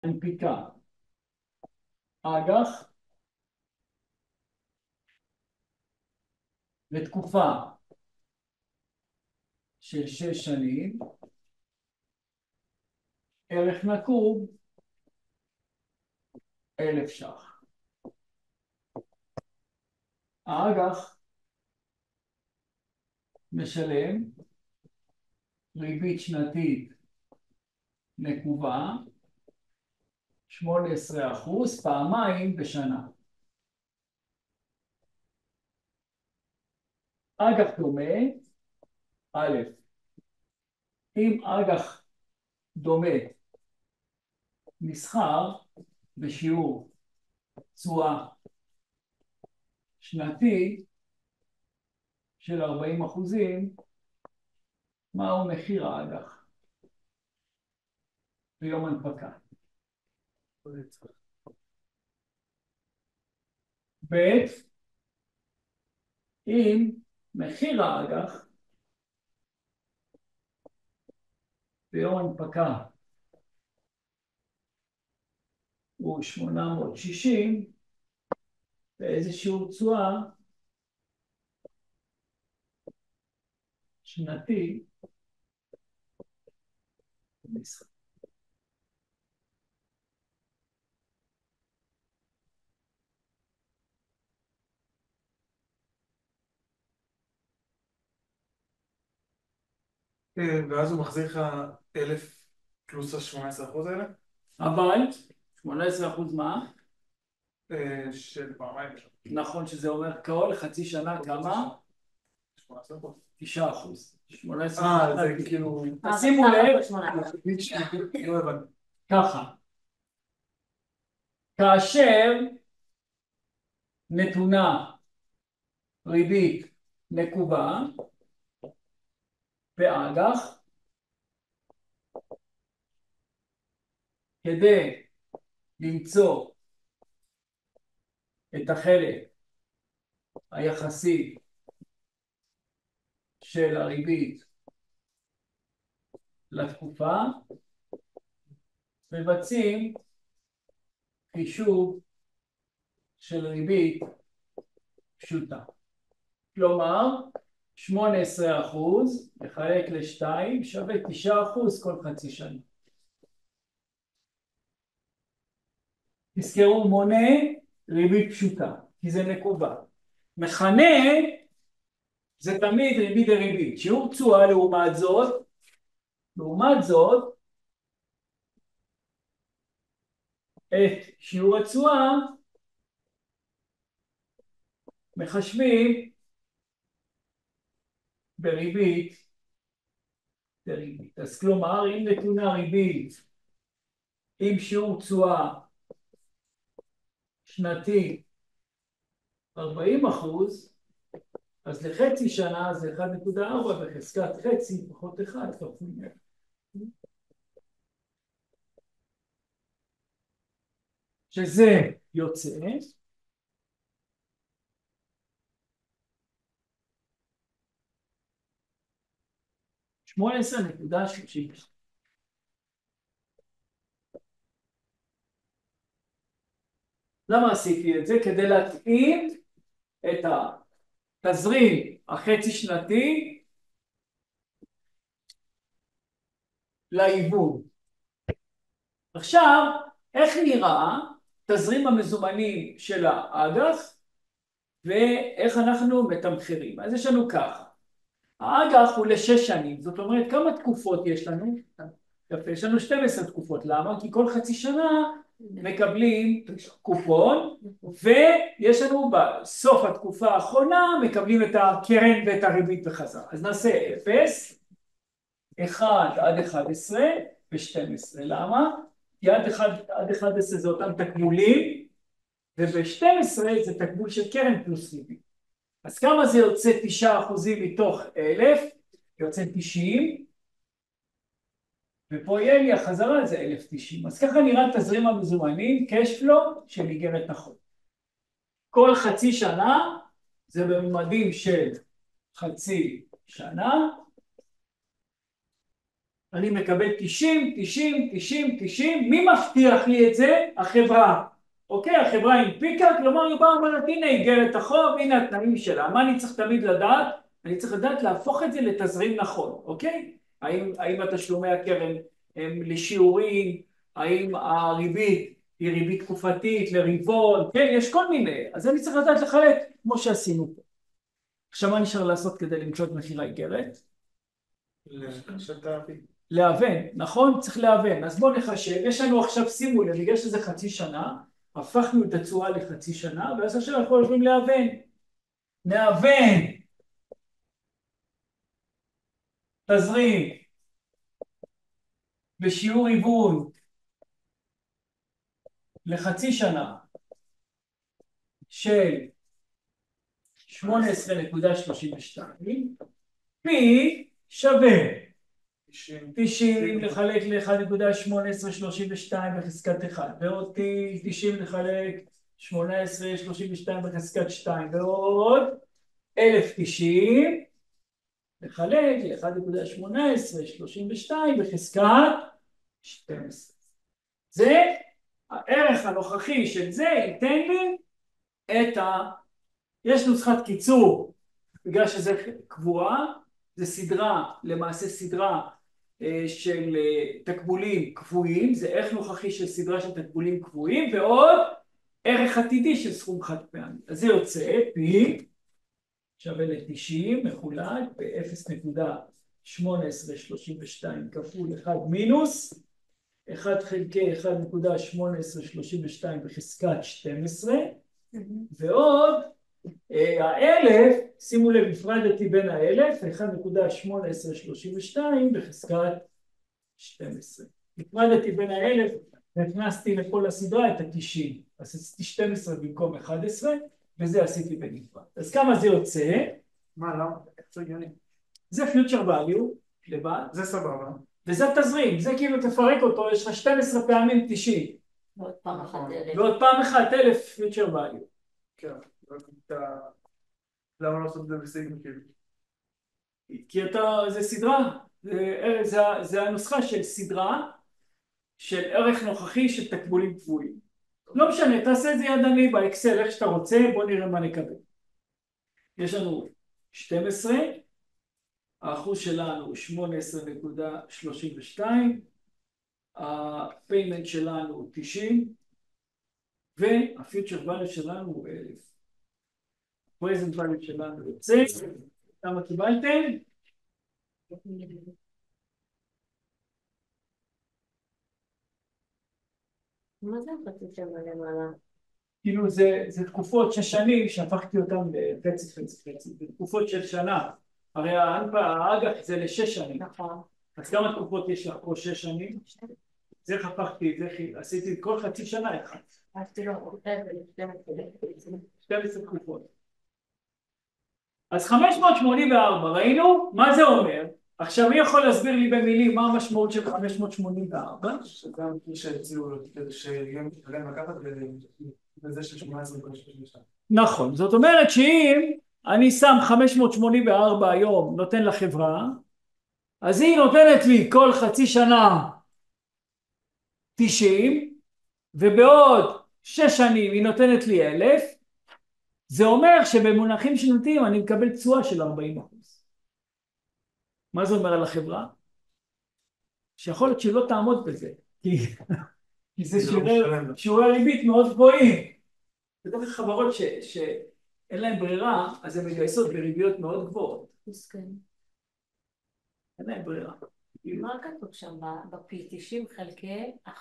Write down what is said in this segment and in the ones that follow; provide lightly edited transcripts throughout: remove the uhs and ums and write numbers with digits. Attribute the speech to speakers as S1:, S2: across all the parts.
S1: מנפיקה אג"ח לתקופה של 6 שנים, ערך נקוב 1,000 ש"ח. האג"ח משלם ריבית שנתית נקובה 18% פעמיים בשנה. אג"ח דומה, א', אם אג"ח דומה נסחר בשיעור תשואה שנתי של 40%, מהו מחיר האג"ח ביום הנפקה? ב', אם מחיר האג"ח ביום הנפקה הוא 860, באיזה שיעור תשואה שנתי נסחר.
S2: ואז הוא מחזיר לך 1,000 פלוס ה-18% האלה?
S1: אבל 18% מה?
S2: של פעמיים בשנה.
S1: נכון שזה אומר כל חצי שנה כמה?
S2: 18%.
S1: 9%. 18%.
S2: זה כאילו...
S1: שימו לב,
S2: לא הבנתי.
S1: ככה. כאשר נתונה ריבית נקובה באג"ח, כדי למצוא את החלק היחסי של הריבית לתקופה, מבצעים חישוב של ריבית פשוטה. כלומר, 18% לחלק ל2 שווה 9% כל חצי שנה. תזכרו, מונה ריבית פשוטה, כי זה נקובה. מכנה זה תמיד ריבית דריבית. שיעור תשואה לעומת זאת, את שיעור התשואה מחשבים בריבית דריבית. אז כלומר, אם נתונה ריבית עם שיעור תשואה שנתי 40%, אז לחצי שנה זה 1.4 בחזקת חצי פחות 1 כפול 100. שזה יוצא 18.30. למה עשיתי את זה? כדי להתאים את התזרים החצי שנתי להיוון. עכשיו, איך נראה תזרים המזומנים של האג"ח ואיך אנחנו מתמחרים? אז יש לנו ככה. האג"ח הוא ל6 שנים, זאת אומרת כמה תקופות יש לנו? יפה, יש לנו 12 תקופות. למה? כי כל חצי שנה מקבלים קופון, ויש לנו בסוף התקופה האחרונה מקבלים את הקרן ואת הריבית בחזרה. אז נעשה 0, 1 עד 11 ו-12. למה? כי עד 11 זה אותם תגמולים, וב-12 זה תגמול של קרן פלוס ריבית. אז כמה זה יוצא 9% מתוך 1,000? יוצא 90, ופה יהיה לי החזרה זה 1,090. אז ככה נראה תזרים המזומנים, cash flow של איגרת החוב. כל חצי שנה זה בממדים של חצי שנה, אני מקבל 90, 90, 90, 90, מי מבטיח לי את זה? החברה. אוקיי, החברה הנפיקה, כלומר היא באה ואומרת, הנה איגרת החוב, הנה התנאים שלה. מה אני צריך תמיד לדעת? אני צריך לדעת להפוך את זה לתזרים נכון, אוקיי? האם התשלומי הקרן הם לשיעורים, האם הריבית היא ריבית תקופתית, לרבעון, כן, יש כל מיני. אז אני צריך לדעת לחלק כמו שעשינו פה. עכשיו מה נשאר לעשות כדי למצוא את מחיר האיגרת? להוון, נכון? צריך להוון. אז בואו נחשב, יש לנו עכשיו, שימו לב, בגלל שזה חצי שנה, הפכנו את התשואה לחצי שנה, ואז עכשיו אנחנו הולכים להוון. נהוון תזרים בשיעור היוון לחצי שנה של 18.32, פי שווה 90 לחלק ל-1.1832 בחזקת 1, ועוד 90 לחלק 1832 בחזקת 2, ועוד 1090 לחלק ל-1.1832 בחזקת 12. זה הערך הנוכחי של זה ייתן לי את יש נוסחת קיצור, בגלל שזה קבועה, זה סדרה, למעשה סדרה של תקבולים קבועים, זה ערך נוכחי של סדרה של תקבולים קבועים, ועוד ערך עתידי של סכום חד פעמי. אז זה יוצא פי שווה ל-90 מחולק ב-0.1832 כפול 1 מינוס 1 חלקי 1.1832 בחזקת 12, ועוד האלף, שימו לב, הפרדתי בין האלף, 1.1832 בחזקת 12. הפרדתי בין האלף, והכנסתי לכל הסדרה את ה-90. אז עשיתי 12 במקום 11, וזה עשיתי בנפרד. אז כמה זה יוצא?
S2: מה, למה? זה הגיוני.
S1: זה future value לבד.
S2: זה סבבה.
S1: וזה תזרים, זה כאילו תפרק אותו, יש לך 12 פעמים 90.
S3: ועוד פעם אחת 1,000.
S1: ועוד פעם אחת 1,000 future value.
S2: כן, למה לא לעשות את זה בסיגמה כאילו?
S1: כי זה סדרה, זה הנוסחה של סדרה של ערך נוכחי של תקבולים קבועים. לא משנה, תעשה את זה ידני באקסל, איך שאתה רוצה, בוא נראה מה נקבל. יש לנו 12, האחוז שלנו הוא 18.32, הפיימנט שלנו הוא 90, והפיוטר value שלנו הוא 1,000. הפרזנט value שלנו יוצא, כמה קיבלתם?
S3: מה זה חצי שווה למעלה?
S1: כאילו זה תקופות 6 שנים שהפכתי אותם לחצי חצי חצי, זה תקופות של שנה, הרי האג"ח זה ל6 שנים,
S3: נכון.
S1: אז כמה תקופות יש לך פה 6 שנים? זה איך הפכתי, עשיתי כל חצי שנה אחד.
S3: עשיתי לו
S1: 12 תקופות. אז 584, ראינו? מה זה אומר? עכשיו מי יכול להסביר לי במילים מה המשמעות של 584?
S2: שגם כפי שהציעו כדי שיהיה משתלם לקחת וזה של 18.32.
S1: נכון, זאת אומרת שאם אני שם 584 היום נותן לחברה, אז היא נותנת לי כל חצי שנה 90, ובעוד 6 שנים היא נותנת לי 1,000, זה אומר שבמונחים שנתיים אני מקבל תשואה של 40%. מה זה אומר על החברה? שיכול להיות שהיא לא תעמוד בזה, כי זה שיעורי ריבית מאוד גבוהים. בדרך חברות שאין להן ברירה, אז הן מגייסות בריביות מאוד גבוהות.
S3: מסכן.
S1: אין להן ברירה.
S3: מה כתוב שם בפי 90 חלקי
S1: 1.1832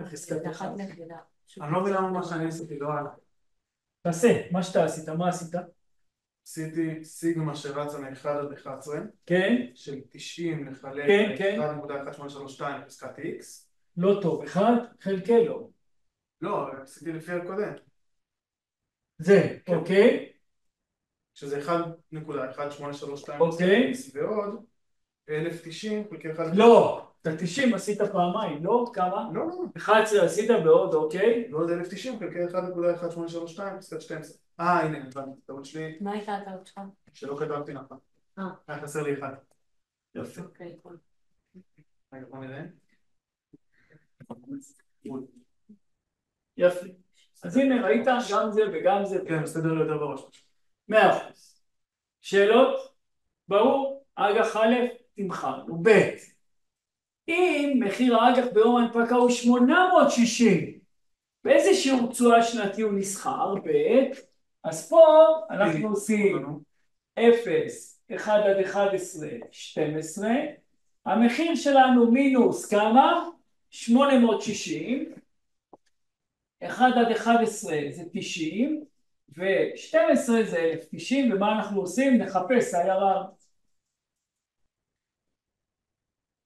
S1: בחזקת 1.
S2: אני לא מבין למה מה שאני עשיתי לא הלאה.
S1: תעשה, מה שאתה עשית, מה עשית?
S2: עשיתי סיגמה שרצה מ-1 עד 11,
S1: כן,
S2: של 90 לחלק
S1: כן.
S2: ל-1.1832 בחזקת X.
S1: לא טוב, 1 חלקי לא.
S2: לא, עשיתי לפי הקודם.
S1: זה, אוקיי.
S2: שזה 1.1832
S1: אוקיי.
S2: ועוד 1090 חלקי 1.
S1: לא, את ה-90 עשית פעמיים, לא? כמה?
S2: לא, לא.
S1: 11 עשית בעוד, אוקיי.
S2: ועוד 1090 חלקי 1.1832 בחזקת 12. הנה, הבנתי, טעות שלי.
S3: מה הייתה הטעות שלך?
S2: שלא כתבתי נכון. היה חסר לי 1.
S1: יפה.
S3: אוקיי.
S2: רגע, בוא נראה.
S1: יפה. אז הנה, ראית גם זה וגם זה.
S2: כן, מסתדר לי יותר בראש.
S1: 100%. שאלות? ברור? אג"ח א', תמחרנו. ב', אם מחיר האג"ח ביום ההנפקה הוא 860, באיזה שיעור תשואה שנתי הוא נסחר? ב', אז פה אנחנו עושים 0, 1 עד 11, 12, המחיר שלנו מינוס כמה? 860, 1 עד 11 זה 90, ו-12 זה 1090, ומה אנחנו עושים? נחפש IRR.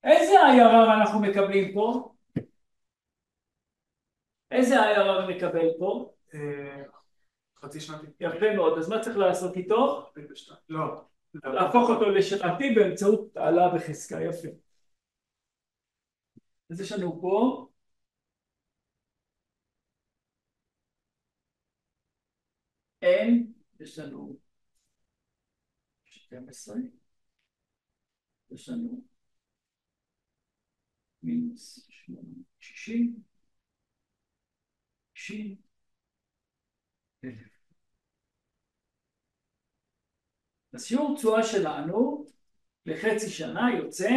S1: איזה IRR אנחנו מקבלים פה? איזה IRR נקבל פה?
S2: חצי שנתי.
S1: יפה מאוד, אז מה צריך לעשות איתו?
S2: לא.
S1: להפוך אותו לשנתי באמצעות העלאה בחזקה, יפה. אז יש לנו פה N, יש לנו 12, יש לנו מינוס 60, 60, אז שיעור תשואה שלנו לחצי שנה יוצא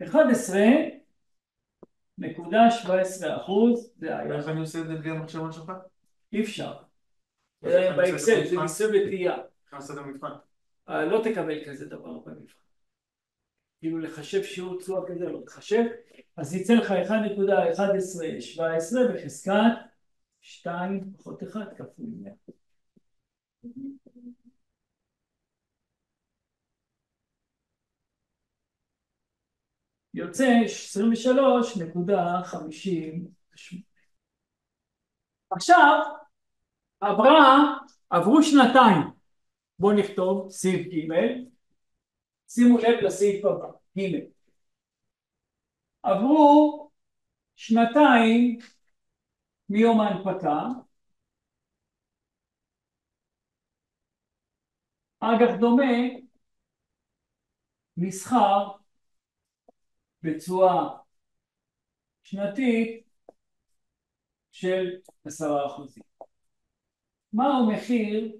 S1: 11.17%, זה היה.
S2: איך אני עושה את זה בלי המחשבון שלך?
S1: אי אפשר. באקסל, זה ניסוי וטעייה.
S2: איך אני עושה את המבחן?
S1: לא תקבל כזה דבר במבחן. כאילו לחשב שיעור תשואה כזה, לא תחשב. אז יצא לך 1.1117 בחזקת 2 פחות 1 כפול 100. יוצא 23.58. עכשיו, עברו שנתיים. בואו נכתוב סעיף ג', שימו לב לסעיף הבא, ג'. עברו שנתיים מיום ההנפקה, אג"ח דומה נסחר בתשואה שנתית של 10%. מהו מחיר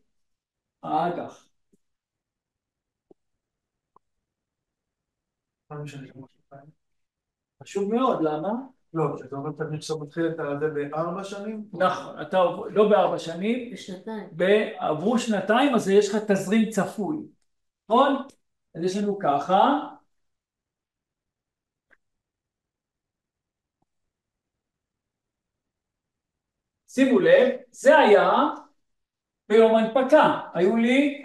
S1: האג"ח? חשוב מאוד, למה?
S2: לא, כשאתה אומר שאתה עכשיו מתחיל את זה ב4 שנים?
S1: נכון, אתה לא ב4 שנים,
S3: בשנתיים.
S1: עברו שנתיים, אז יש לך תזרים צפוי, נכון? אז יש לנו ככה, שימו לב, זה היה ביום הנפקה, היו לי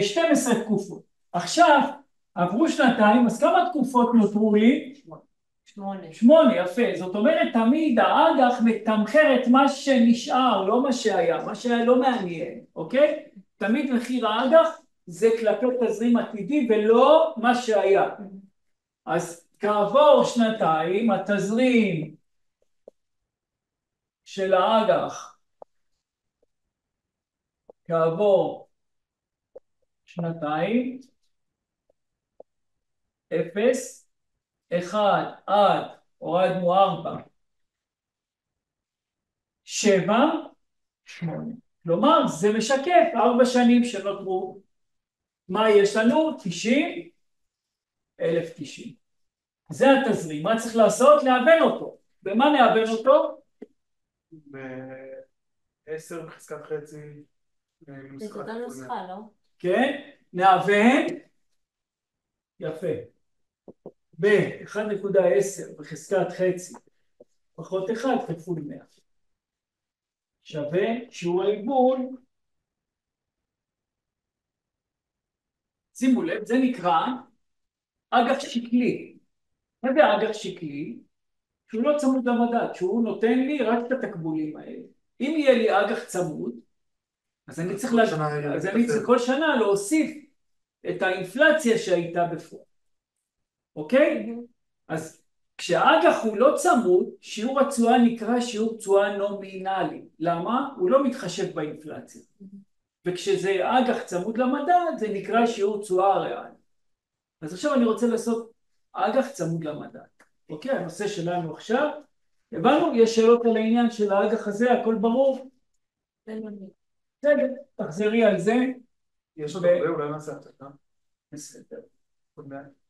S1: 12 תקופות. עכשיו, עברו שנתיים, אז כמה תקופות נותרו לי? 8, יפה. זאת אומרת, תמיד האג"ח מתמחר את מה שנשאר, לא מה שהיה. מה שהיה לא מעניין, אוקיי? תמיד מחיר האג"ח זה כלפי תזרים עתידי ולא מה שהיה. אז כעבור שנתיים, התזרים של האג"ח כעבור שנתיים, 0, 1 עד, הורדנו 4, 7, 8. כלומר, זה משקף 4 שנים שנותרו. מה יש לנו? 90, 1090. זה התזרים. מה צריך לעשות? להבן אותו. במה נאבן אותו?
S2: ב10 בחזקת חצי.
S3: זה אותה נוסחה, לא?
S1: כן, נאבן. יפה. ב-1.10 בחזקת חצי פחות 1 כפול 100. שווה שיעור העיגול. שימו לב, זה נקרא אג"ח שקלי. מה זה אג"ח שקלי? שהוא לא צמוד למדד, שהוא נותן לי רק את התקבולים האלה. אם יהיה לי אג"ח צמוד, אז אני צריך כל שנה להוסיף את האינפלציה שהייתה בפועל. אוקיי? אז כשהאג"ח הוא לא צמוד, שיעור התשואה נקרא שיעור תשואה נומינלי. למה? הוא לא מתחשב באינפלציה. וכשזה אג"ח צמוד למדד, זה נקרא שיעור תשואה ריאלי. אז עכשיו אני רוצה לעשות אג"ח צמוד למדד. אוקיי, הנושא שלנו עכשיו. הבנו? יש שאלות על העניין של האג"ח הזה, הכל ברור? בסדר, תחזרי על זה.
S2: יש עוד הרבה, אולי נעשה הפסקה.
S1: בסדר.
S2: עוד מעט.